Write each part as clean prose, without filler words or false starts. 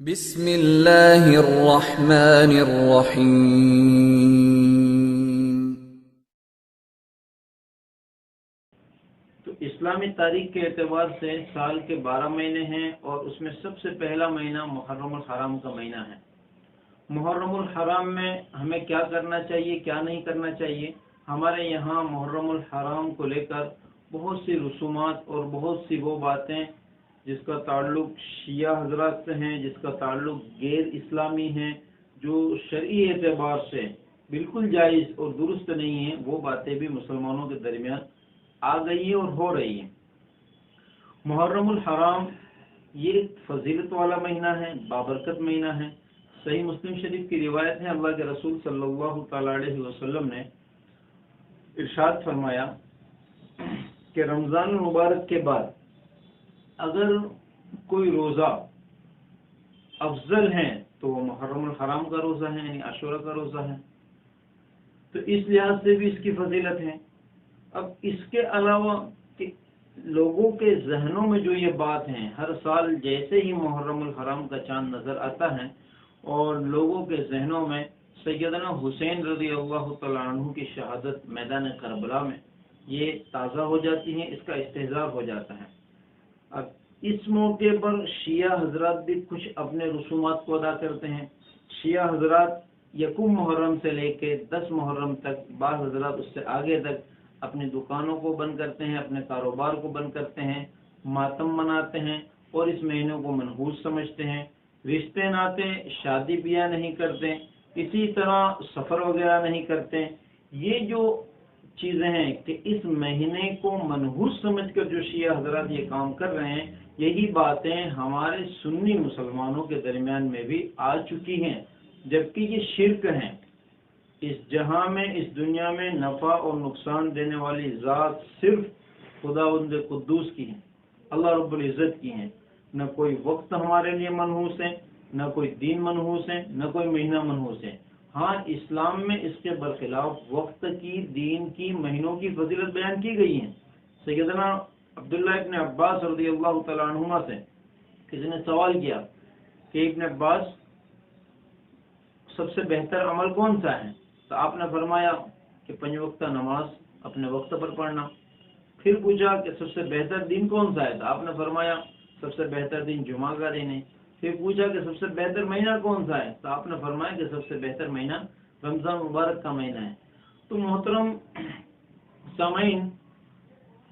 بسم اللہ الرحمن الرحیم۔ تو اسلامی تاریخ کے اعتبار سے سال کے 12 مہینے ہیں اور اس میں سب سے پہلا مہینہ محرم الحرام کا مہینہ ہے۔ محرم الحرام میں ہمیں کیا کرنا چاہیے، کیا نہیں کرنا چاہیے؟ ہمارے یہاں محرم الحرام کو لے کر بہت سی رسومات اور بہت سی وہ باتیں جس کا تعلق شیعہ حضرات سے ہیں، جس کا تعلق غیر اسلامی ہیں، جو شرعی اعتبار سے بالکل جائز اور درست نہیں ہیں، وہ باتیں بھی مسلمانوں کے درمیان آ گئی ہیں اور ہو رہی ہیں۔ محرم الحرام یہ فضیلت والا مہینہ ہے، بابرکت مہینہ ہے۔ صحیح مسلم شریف کی روایت ہے، اللہ کے رسول صلی اللہ تعالی علیہ وسلم نے ارشاد فرمایا کہ رمضان المبارک کے بعد اگر کوئی روزہ افضل ہے تو وہ محرم الحرام کا روزہ ہے، یعنی عاشورہ کا روزہ ہے، تو اس لحاظ سے بھی اس کی فضیلت ہے۔ اب اس کے علاوہ کہ لوگوں کے ذہنوں میں جو یہ بات ہے، ہر سال جیسے ہی محرم الحرام کا چاند نظر آتا ہے اور لوگوں کے ذہنوں میں سیدنا حسین رضی اللہ تعالیٰ عنہ کی شہادت میدان کربلا میں یہ تازہ ہو جاتی ہے، اس کا استحضار ہو جاتا ہے۔ اب اس موقع پر شیعہ حضرات بھی کچھ اپنے رسومات کو ادا کرتے ہیں۔ شیعہ حضرات یکم محرم سے لے کے 10 محرم تک، بعض حضرات اس سے آگے تک اپنی دکانوں کو بند کرتے ہیں، اپنے کاروبار کو بند کرتے ہیں، ماتم مناتے ہیں اور اس مہینوں کو منحوس سمجھتے ہیں۔ رشتے ناتے، شادی بیاہ نہیں کرتے، اسی طرح سفر وغیرہ نہیں کرتے۔ یہ جو چیزیں ہیں کہ اس مہینے کو منحوس سمجھ کر جو شیعہ حضرات یہ کام کر رہے ہیں، یہی باتیں ہمارے سنی مسلمانوں کے درمیان میں بھی آ چکی ہیں، جبکہ یہ شرک ہیں۔ اس جہاں میں، اس دنیا میں نفع اور نقصان دینے والی ذات صرف خداوند قدوس کی ہے، اللہ رب العزت کی ہیں۔ نہ کوئی وقت ہمارے لیے منحوس ہے، نہ کوئی دین منحوس ہے، نہ کوئی مہینہ منحوس ہے۔ ہاں، اسلام میں اس کے برخلاف وقت کی، دین کی، مہینوں کی فضیلت بیان کی گئی ہے۔ سیدنا عبداللہ ابن عباس رضی اللہ تعالیٰ عنہما سے کسی نے سوال کیا کہ ابن عباس، سب سے بہتر عمل کون سا ہے؟ تو آپ نے فرمایا کہ 5 وقتہ نماز اپنے وقت پر پڑھنا۔ پھر پوچھا کہ سب سے بہتر دن کون سا ہے؟ تو آپ نے فرمایا سب سے بہتر دن جمعہ کا دن ہے۔ پھر پوچھا کہ سب سے بہتر مہینہ کون سا ہے؟ تو آپ نے فرمایا کہ سب سے بہتر مہینہ رمضان مبارک کا مہینہ ہے۔ تو محترم سامعین،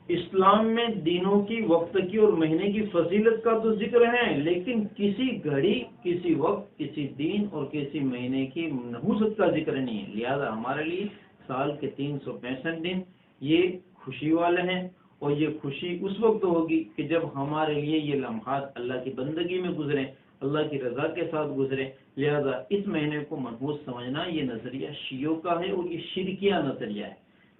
اسلام میں دینوں کی، وقت کی اور مہینے کی فضیلت کا تو ذکر ہے، لیکن کسی گھڑی، کسی وقت، کسی دن اور کسی مہینے کی نحوست کا ذکر نہیں ہے۔ لہذا ہمارے لیے سال کے 365 دن یہ خوشی والے ہیں، اور یہ خوشی اس وقت ہوگی کہ جب ہمارے لیے یہ لمحات اللہ کی بندگی میں گزریں، اللہ کی رضا کے ساتھ گزریں۔ لہذا اس مہینے کو منحوس سمجھنا یہ نظریہ شیعوں کا ہے اور یہ شرکیہ نظریہ ہے۔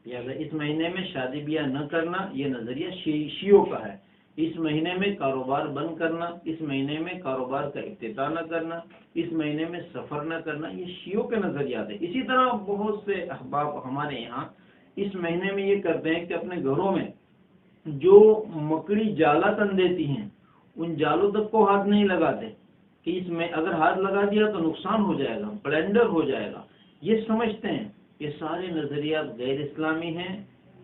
لہذا اس مہینے میں شادی بیاہ نہ کرنا یہ نظریہ شیعوں کا ہے۔ اس مہینے میں کاروبار بند کرنا، اس مہینے میں کاروبار کا افتتاح نہ کرنا، اس مہینے میں سفر نہ کرنا، یہ شیعوں کے نظریات ہیں۔ اسی طرح بہت سے احباب ہمارے یہاں اس مہینے میں یہ کرتے ہیں کہ اپنے گھروں میں جو مکڑی جالا تن دیتی ہیں، ان جالوں تک کو ہاتھ نہیں لگاتے کہ اس میں اگر ہاتھ لگا دیا تو نقصان ہو جائے گا، بلنڈر ہو جائے گا۔ یہ سمجھتے ہیں یہ سارے نظریات غیر اسلامی ہیں،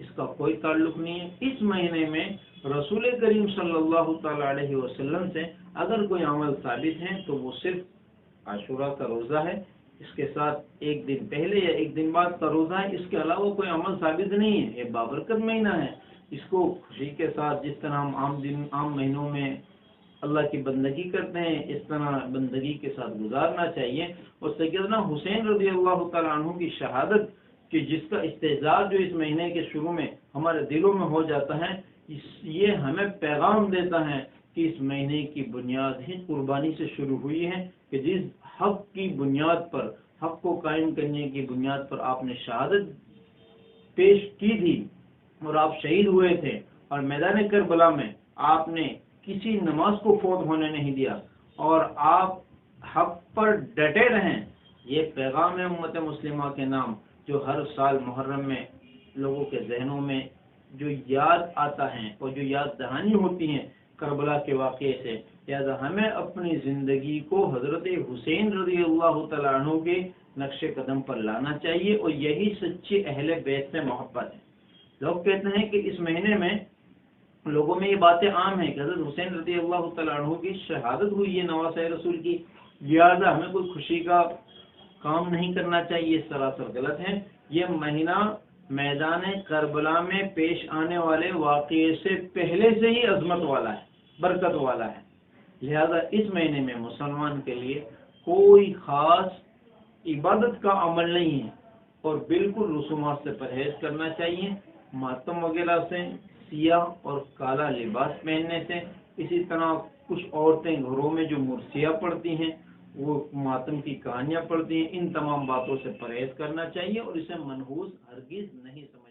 اس کا کوئی تعلق نہیں ہے۔ اس مہینے میں رسول کریم صلی اللہ تعالی علیہ وسلم سے اگر کوئی عمل ثابت ہے تو وہ صرف عاشورہ کا روزہ ہے، اس کے ساتھ ایک دن پہلے یا ایک دن بعد کا روزہ ہے، اس کے علاوہ کوئی عمل ثابت نہیں ہے۔ یہ بابرکت مہینہ ہے، اس کو خوشی کے ساتھ، جس طرح ہم عام مہینوں میں اللہ کی بندگی کرتے ہیں، اس طرح بندگی کے ساتھ گزارنا چاہیے۔ اور سیدنا حسین رضی اللہ تعالیٰ عنہ کی شہادت کہ جس کا استحضار جو اس مہینے کے شروع میں ہمارے دلوں میں ہو جاتا ہے، یہ ہمیں پیغام دیتا ہے کہ اس مہینے کی بنیاد ہی قربانی سے شروع ہوئی ہے، کہ جس حق کی بنیاد پر، حق کو قائم کرنے کی بنیاد پر آپ نے شہادت پیش کی تھی اور آپ شہید ہوئے تھے، اور میدان کربلا میں آپ نے کسی نماز کو فوت ہونے نہیں دیا اور آپ حق پر ڈٹے رہیں۔ یہ پیغام ہے امت مسلمہ کے نام، جو ہر سال محرم میں لوگوں کے ذہنوں میں جو یاد آتا ہے اور جو یاد دہانی ہوتی ہیں کربلا کے واقعے سے، لہذا ہمیں اپنی زندگی کو حضرت حسین رضی اللہ تعالیٰ عنہ کے نقش قدم پر لانا چاہیے، اور یہی سچے اہل بیت سے محبت ہے۔ لوگ کہتے ہیں کہ اس مہینے میں لوگوں میں یہ باتیں عام ہیں کہ حضرت حسین رضی اللہ تعالیٰ عنہ کی شہادت ہوئی ہے نواسہ رسول کی، لہذا ہمیں کوئی خوشی کا کام نہیں کرنا چاہیے، اس سراسر غلط ہے۔ یہ مہینہ میدان کربلا میں پیش آنے والے واقعے سے پہلے سے ہی عظمت والا ہے، برکت والا ہے، لہذا اس مہینے میں مسلمان کے لیے کوئی خاص عبادت کا عمل نہیں ہے، اور بالکل رسومات سے پرہیز کرنا چاہیے، ماتم وغیرہ سے، سیاہ اور کالا لباس پہننے سے، اسی طرح کچھ عورتیں گھروں میں جو مرثیہ پڑھتی ہیں، وہ ماتم کی کہانیاں پڑھتی ہیں، ان تمام باتوں سے پرہیز کرنا چاہیے اور اسے منحوس ہرگز نہیں سمجھنا